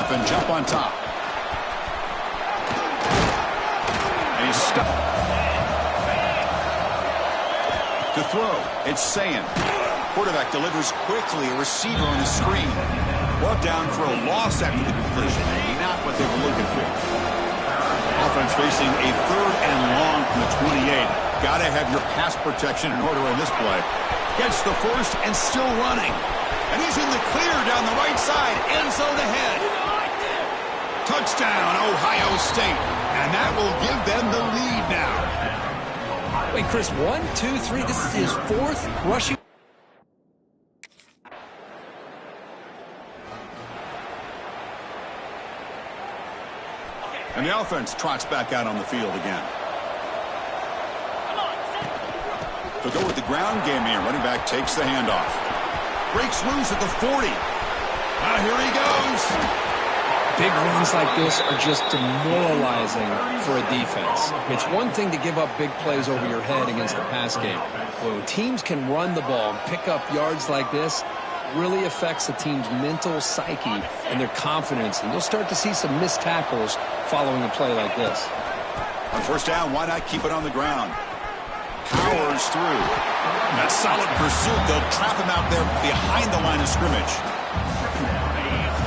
left and jump on top. And he's stuck. To throw, it's Sayin. Quarterback delivers quickly, a receiver on the screen. Brought down for a loss after the completion. Not what they were looking for. Offense facing a 3rd and long from the 28. Got to have your pass protection in order on this play. Gets the first and still running. And he's in the clear down the right side. End zone ahead. Touchdown, Ohio State. And that will give them the lead now. Wait, Chris, 1, 2, 3. This is his 4th rushing. And the offense trots back out on the field again. To go with the ground game here, running back takes the handoff. Breaks loose at the 40. Now here he goes. Big runs like this are just demoralizing for a defense. It's one thing to give up big plays over your head against the pass game. When teams can run the ball and pick up yards like this, really affects the team's mental psyche and their confidence. And you'll start to see some missed tackles following a play like this. On first down, why not keep it on the ground? Powers through. That solid pursuit. They'll trap him out there behind the line of scrimmage.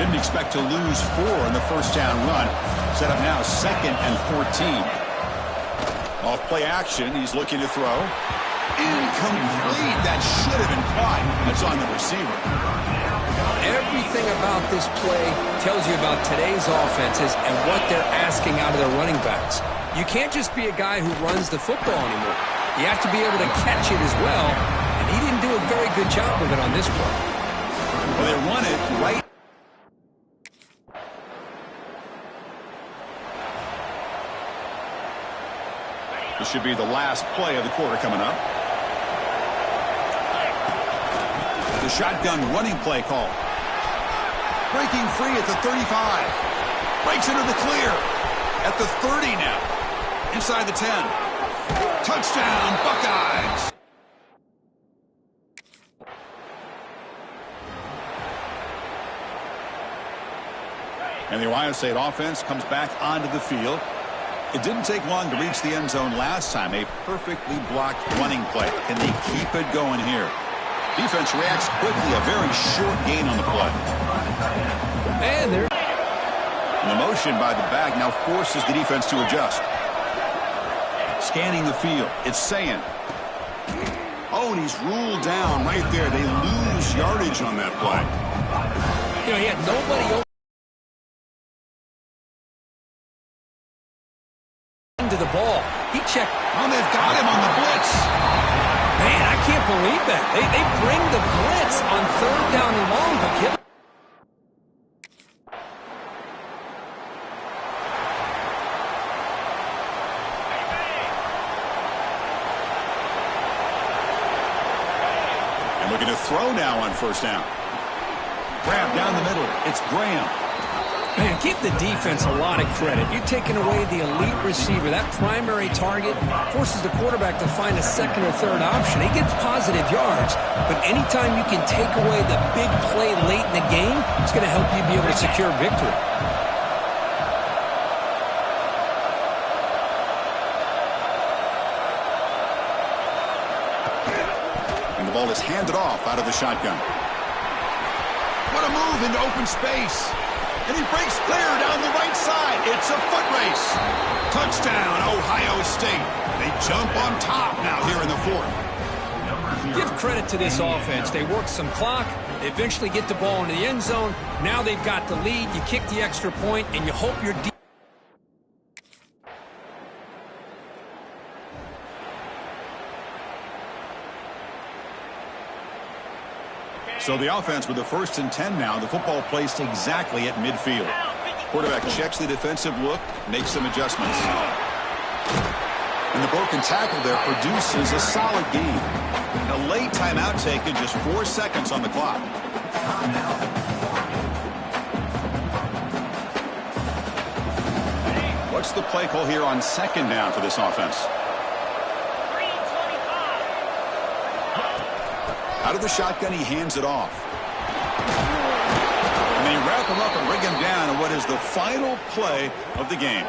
Didn't expect to lose 4 in the first down run. Set up now 2nd and 14. Off play action, he's looking to throw. Incomplete. That should have been caught. That's on the receiver. Everything about this play tells you about today's offenses and what they're asking out of their running backs. You can't just be a guy who runs the football anymore. You have to be able to catch it as well, and he didn't do a very good job of it on this play. Well, they run it right. This should be the last play of the quarter coming up. The shotgun running play call. Breaking free at the 35. Breaks into the clear. At the 30 now. Inside the 10. Touchdown, Buckeyes. And the Ohio State offense comes back onto the field. It didn't take long to reach the end zone last time. A perfectly blocked running play. Can they keep it going here? Defense reacts quickly. A very short gain on the play. And there. And the motion by the back now forces the defense to adjust. Scanning the field. It's Sayin. Oh, and he's ruled down right there. They lose yardage on that play. You know, he had nobody open to the ball. He checked. Oh, they've got him on the blitz. Man, I can't believe that. They bring the blitz on 3rd down and long, but give. And looking to throw now on first down. Grab down the middle. It's Graham. Man, give the defense a lot of credit. You're taking away the elite receiver. That primary target forces the quarterback to find a 2nd or 3rd option. He gets positive yards, but anytime you can take away the big play late in the game, it's going to help you be able to secure victory. And the ball is handed off out of the shotgun. What a move into open space. And he breaks clear down the right side. It's a foot race. Touchdown, Ohio State. They jump on top now here in the 4th. Give credit to this offense. They work some clock. They eventually get the ball into the end zone. Now they've got the lead. You kick the extra point, and you hope your So the offense with the 1st and 10 now. The football placed exactly at midfield. Quarterback checks the defensive look, makes some adjustments. And the broken tackle there produces a solid gain. A late timeout taken, just 4 seconds on the clock. What's the play call here on 2nd down for this offense? Out of the shotgun, he hands it off. And And they wrap him up and bring him down in what is the final play of the game.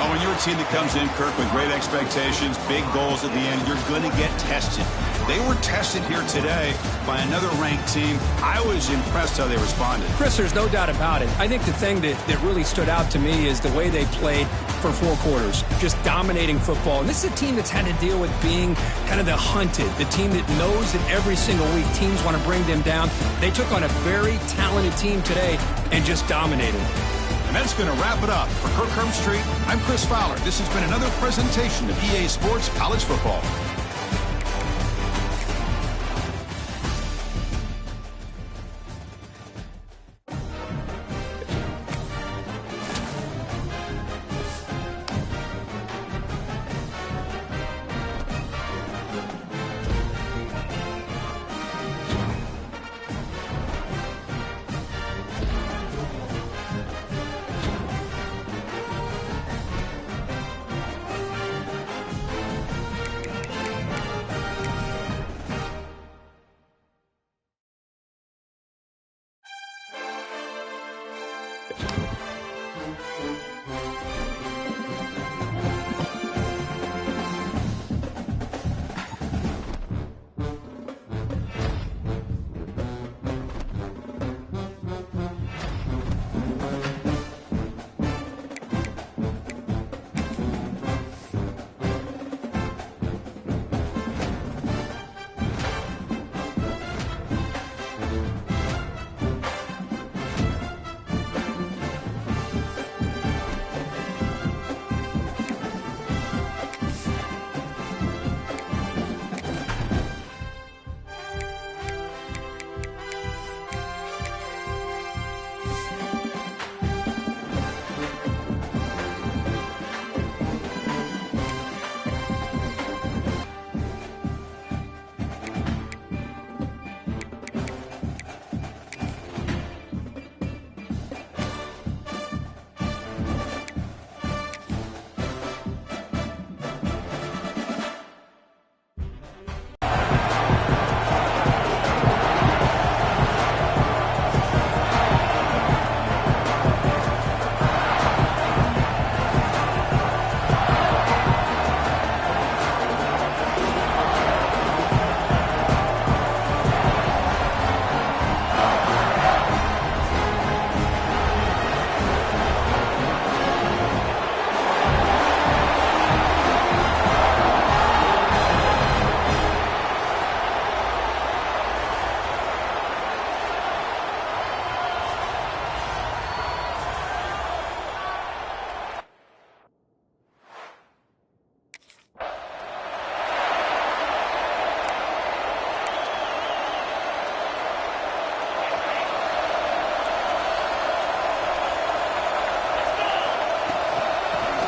Oh, when you're a team that comes in, Kirk, with great expectations, big goals at the end, you're going to get tested. They were tested here today by another ranked team. I was impressed how they responded. Chris, there's no doubt about it. I think the thing that really stood out to me is the way they played for 4 quarters, just dominating football. And this is a team that's had to deal with being kind of the hunted, the team that knows that every single week teams want to bring them down. They took on a very talented team today and just dominated. And that's going to wrap it up. For Kirk Herbstreit, I'm Chris Fowler. This has been another presentation of EA Sports College Football.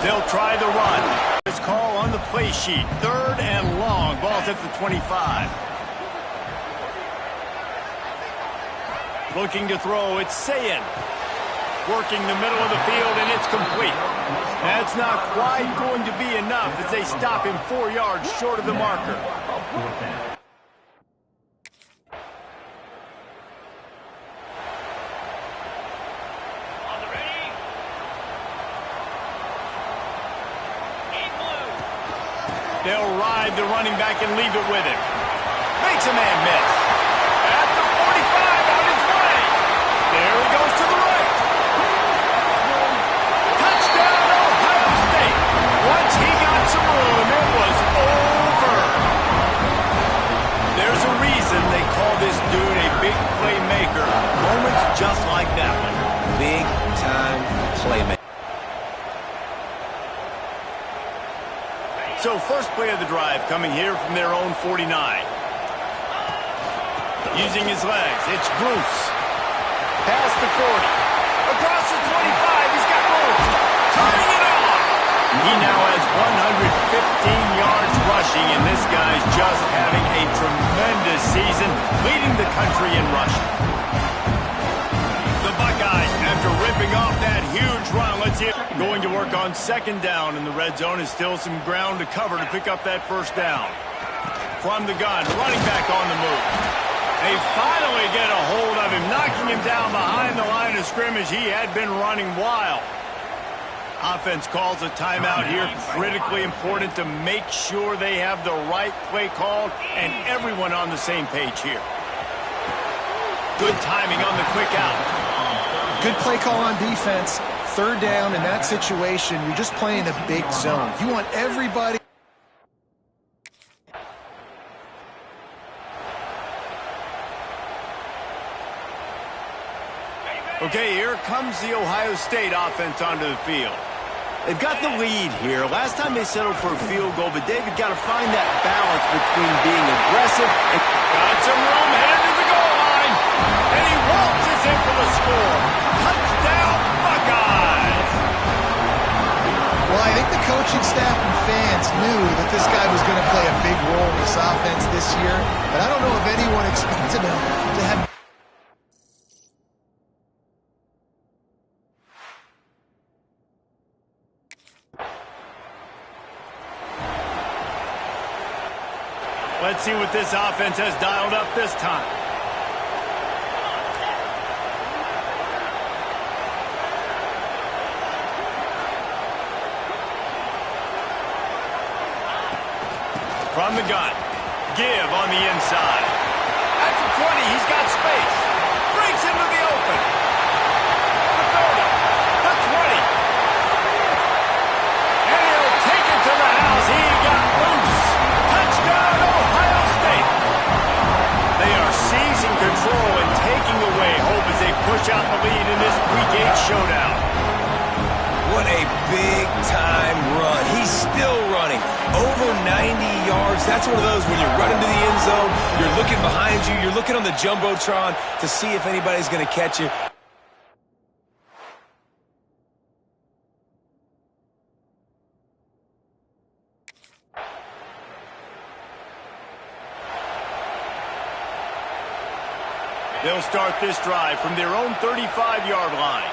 They'll try the run. His call on the play sheet. 3rd and long. Ball's at the 25. Looking to throw. It's Sayin. Working the middle of the field, and it's complete. That's not quite going to be enough as they stop him 4 yards short of the marker. They'll ride the running back and leave it with him. Makes a man miss. At the 45, on his way. There he goes to the right. Touchdown, Ohio State. Once he got some room, it was over. There's a reason they call this dude a big playmaker. Moments just like that one. Big-time playmaker. So first play of the drive coming here from their own 49. Using his legs, it's Bruce. Past the 40. Across the 25, he's got room. Turning it on. He now has 115 yards rushing, and this guy's just having a tremendous season, leading the country in rushing. The Buckeyes, after ripping off that huge run, let's see it. Going to work on 2nd down in the red zone is still some ground to cover to pick up that 1st down. From the gun, running back on the move. They finally get a hold of him, knocking him down behind the line of scrimmage. He had been running wild. Offense calls a timeout here. Critically important to make sure they have the right play called and everyone on the same page here. Good timing on the quick out. Good play call on defense. Third down in that situation, you're just playing a big zone. You want everybody. Okay, here comes the Ohio State offense onto the field. They've got the lead here. Last time they settled for a field goal, but David got to find that balance between being aggressive and... Got some room headed to the goal line. And he waltzes in for the score. Touchdown, Buckeyes! Well, I think the coaching staff and fans knew that this guy was going to play a big role in this offense this year, but I don't know if anyone expected him to have... Let's see what this offense has dialed up this time. From the gun. Give on the inside. At the 20, he's got space. Breaks into the open. The 30. The 20. And he'll take it to the house. He got loose. Touchdown, Ohio State. They are seizing control and taking away hope as they push out the lead in this Week 8 showdown. What a big-time run. He's still running. Over 90 yards. That's one of those when you're running to the end zone, you're looking behind you, you're looking on the Jumbotron to see if anybody's going to catch you. They'll start this drive from their own 35-yard line.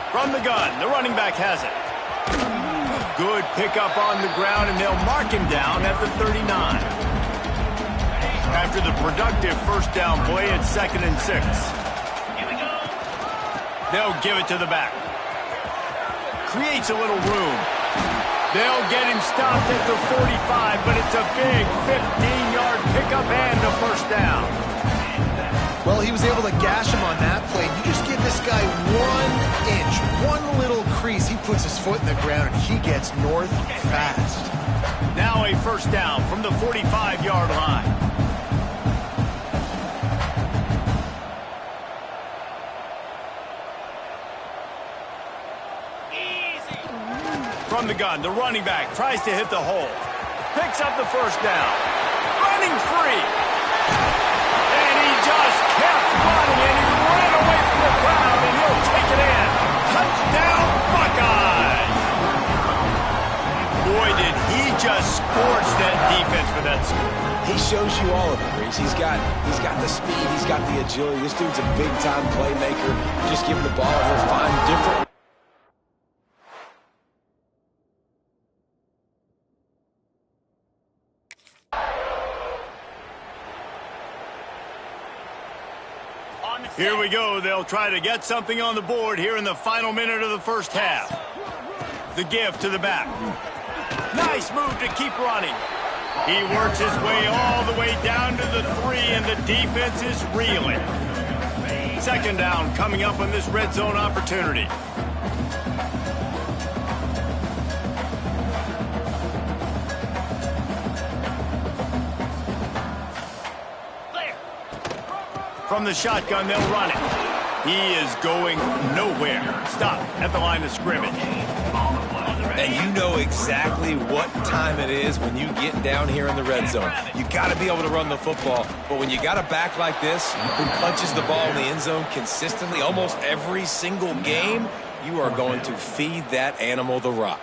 From the gun, the running back has it. Good pickup on the ground, and they'll mark him down at the 39. After the productive first down play, it's 2nd and 6. They'll give it to the back. Creates a little room. They'll get him stopped at the 45, but it's a big 15-yard pickup and a first down. Well, he was able to gash him on that play. You just give this guy 1 inch, one little crease. He puts his foot in the ground, and he gets north fast. Now a first down from the 45-yard line. From the gun, the running back tries to hit the hole. Picks up the first down. Running free. And he just kept running, and he ran away from the crowd, and he'll take it in. Touchdown, Buckeyes! Boy, did he just scorch that defense for that score. He shows you all of it, Reese. He's got the speed, he's got the agility. This dude's a big-time playmaker. Just give him the ball, he'll find different... Here we go. They'll try to get something on the board here in the final minute of the first half. The give to the back. Nice move to keep running. He works his way all the way down to the 3, and the defense is reeling. 2nd down coming up on this red zone opportunity. From the shotgun, they'll run it. He is going nowhere. Stop at the line of scrimmage. And you know exactly what time it is when you get down here in the red zone. You got to be able to run the football. But when you got a back like this who punches the ball in the end zone consistently almost every single game, you are going to feed that animal the rock.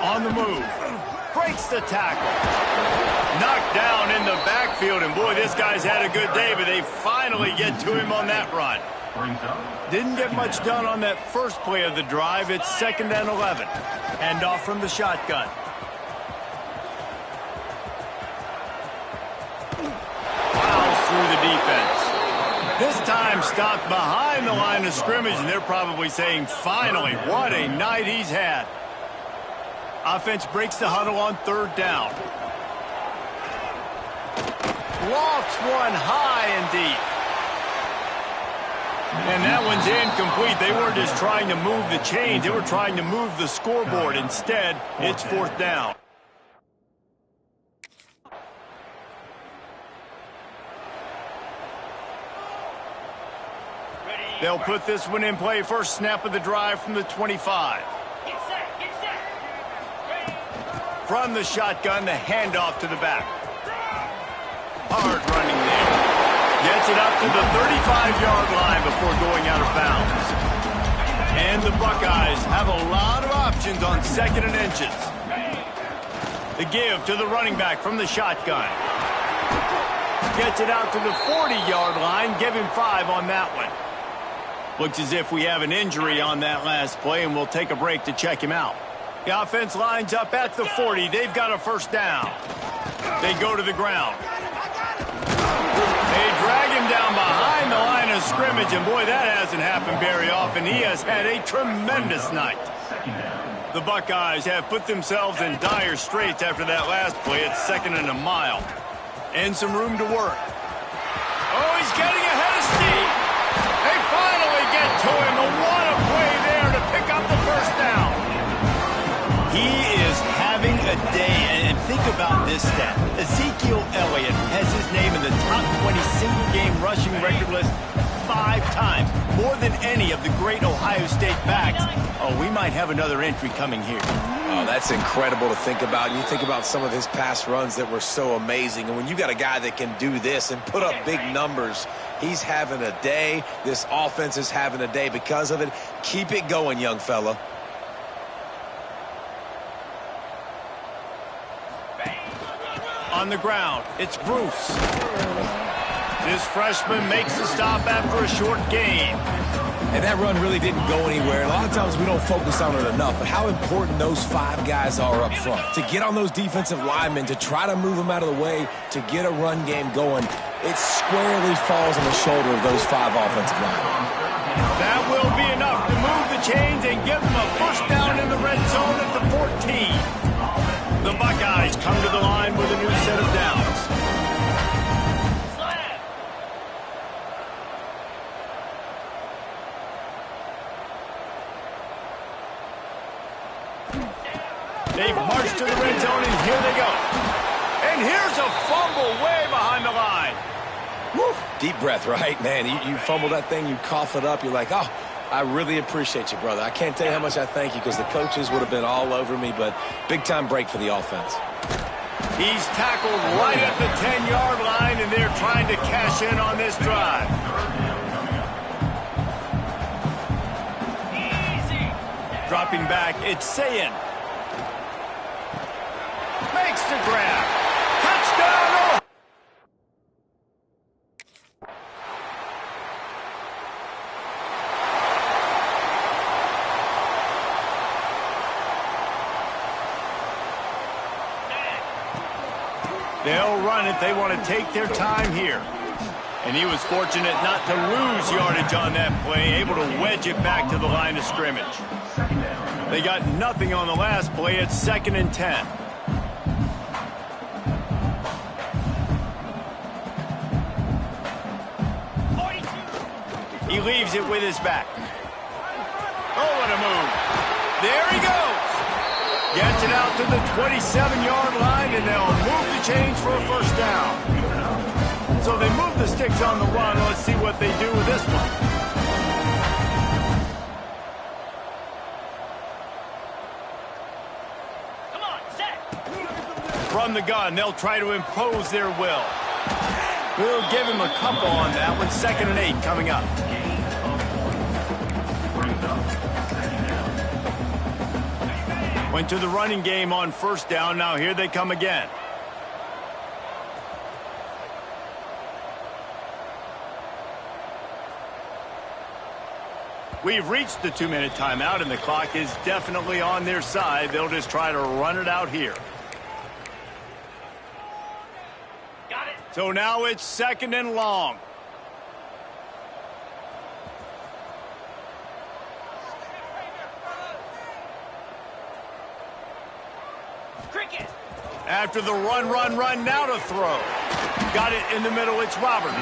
On the move. Breaks the tackle. Knocked down in the backfield, and boy, this guy's had a good day, but they finally get to him on that run. Didn't get much done on that first play of the drive. It's 2nd and 11. Hand off from the shotgun. Fouls through the defense. This time stopped behind the line of scrimmage, and they're probably saying, finally, what a night he's had. Offense breaks the huddle on 3rd down. Lofts one high and deep. And that one's incomplete. They weren't just trying to move the chains. They were trying to move the scoreboard. Instead, it's 4th down. They'll put this one in play. First snap of the drive from the 25. From the shotgun, the handoff to the back. Hard running there. Gets it up to the 35-yard line before going out of bounds. And the Buckeyes have a lot of options on 2nd and inches. The give to the running back from the shotgun. Gets it out to the 40-yard line. Give him 5 on that one. Looks as if we have an injury on that last play, and we'll take a break to check him out. The offense lines up at the 40. They've got a first down. They go to the ground. They drag him down behind the line of scrimmage, and boy, that hasn't happened very often. He has had a tremendous night. The Buckeyes have put themselves in dire straits after that last play. It's 2nd and a mile. And some room to work. Oh, he's getting ahead of steam. They finally get to him, and what a play there to pick up the first down. He is having a day, and think about this stat. Ezekiel Elliott has his name in the top 20 single-game rushing record list 5 times, more than any of the great Ohio State backs. Oh, we might have another entry coming here. Oh, that's incredible to think about. You think about some of his past runs that were so amazing, and when you got a guy that can do this and put up big numbers, he's having a day. This offense is having a day because of it. Keep it going, young fella. On the ground, it's Bruce. This freshman makes the stop after a short gain. And that run really didn't go anywhere. A lot of times we don't focus on it enough, but how important those 5 guys are up front. To get on those defensive linemen, to try to move them out of the way, to get a run game going, it squarely falls on the shoulder of those 5 offensive linemen. That will be enough to move the chains and give them a first down in the red zone at the 14. The Buckeyes come to the line with a new set of downs. They've marched to the red zone, and here they go. And here's a fumble way behind the line. Woo. Deep breath, right? Man, you fumble that thing, you cough it up, you're like, oh, I really appreciate you, brother. I can't tell you how much I thank you because the coaches would have been all over me, but big-time break for the offense. He's tackled right at the 10-yard line, and they're trying to cash in on this drive. Dropping back, it's Sayin. Makes the grab. Touchdown! They'll run it. They want to take their time here. And he was fortunate not to lose yardage on that play, able to wedge it back to the line of scrimmage. They got nothing on the last play. It's 2nd and 10. He leaves it with his back. Oh, what a move. There he goes. Gets it out to the 27-yard line, and they'll move the chains for a first down. So they move the sticks on the run. Let's see what they do with this one. Come on, set. From the gun, they'll try to impose their will. We'll give him a couple on that one. 2nd and 8 coming up. Went to the running game on first down. Now here they come again. We've reached the 2-minute timeout, and the clock is definitely on their side. They'll just try to run it out here. Got it. So now it's 2nd and long. After the run, now to throw. Got it in the middle, it's Roberts.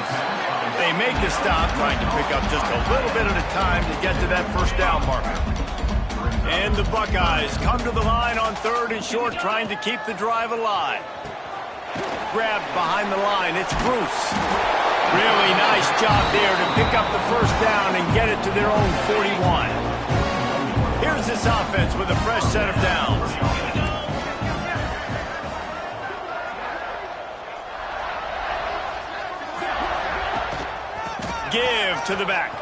They make a stop, trying to pick up just a little bit at a time to get to that first down marker. And the Buckeyes come to the line on 3rd and short, trying to keep the drive alive. Grabbed behind the line, it's Bruce. Really nice job there to pick up the first down and get it to their own 41. Here's this offense with a fresh set of downs. Give to the back.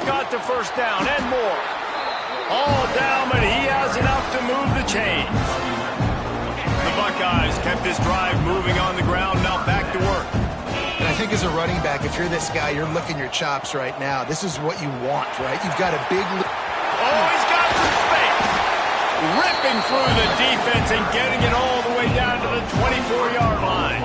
Got the first down and more. All down, but he has enough to move the chains. The Buckeyes kept this drive moving on the ground, now back to work. And I think as a running back, if you're this guy, you're licking your chops right now. This is what you want, right? You've got a big... Oh, he's got some space. Ripping through the defense and getting it all the way down to the 24-yard line.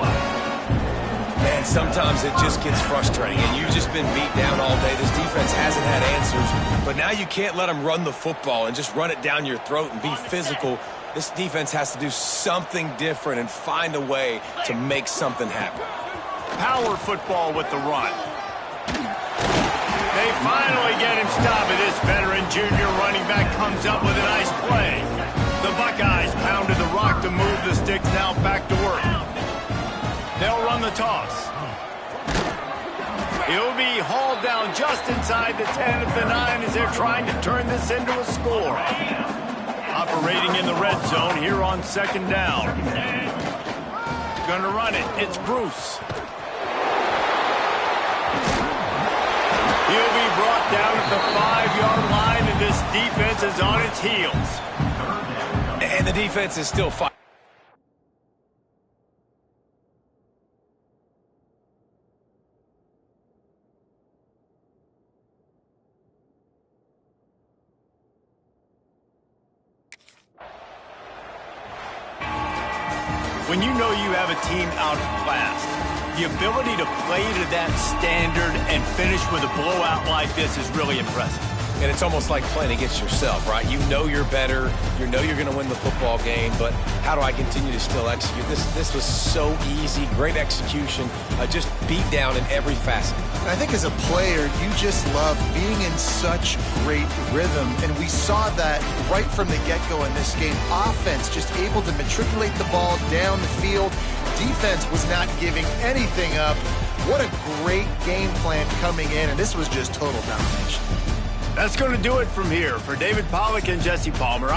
Man, sometimes it just gets frustrating, and you've just been beat down all day. This defense hasn't had answers, but now you can't let them run the football and just run it down your throat and be physical. This defense has to do something different and find a way to make something happen. Power football with the run. They finally get him stopped, and this veteran junior running back comes up with a nice play. The Buckeyes pounded the rock to move the sticks, now back to work. They'll run the toss. He'll be hauled down just inside the 10 at the 9 as they're trying to turn this into a score. Operating in the red zone here on 2nd down. Gonna run it. It's Bruce. He'll be brought down at the 5-yard line, and this defense is on its heels. And the defense is still fighting. When you know you have a team outclassed, the ability to play to that standard and finish with a blowout like this is really impressive. And it's almost like playing against yourself, right? You know you're better. You know you're going to win the football game, but how do I continue to still execute? This was so easy, great execution, just beat down in every facet. I think as a player, you just love being in such great rhythm, and we saw that right from the get-go in this game. Offense just able to matriculate the ball down the field. Defense was not giving anything up. What a great game plan coming in, and this was just total domination. That's going to do it from here. For David Pollack and Jesse Palmer,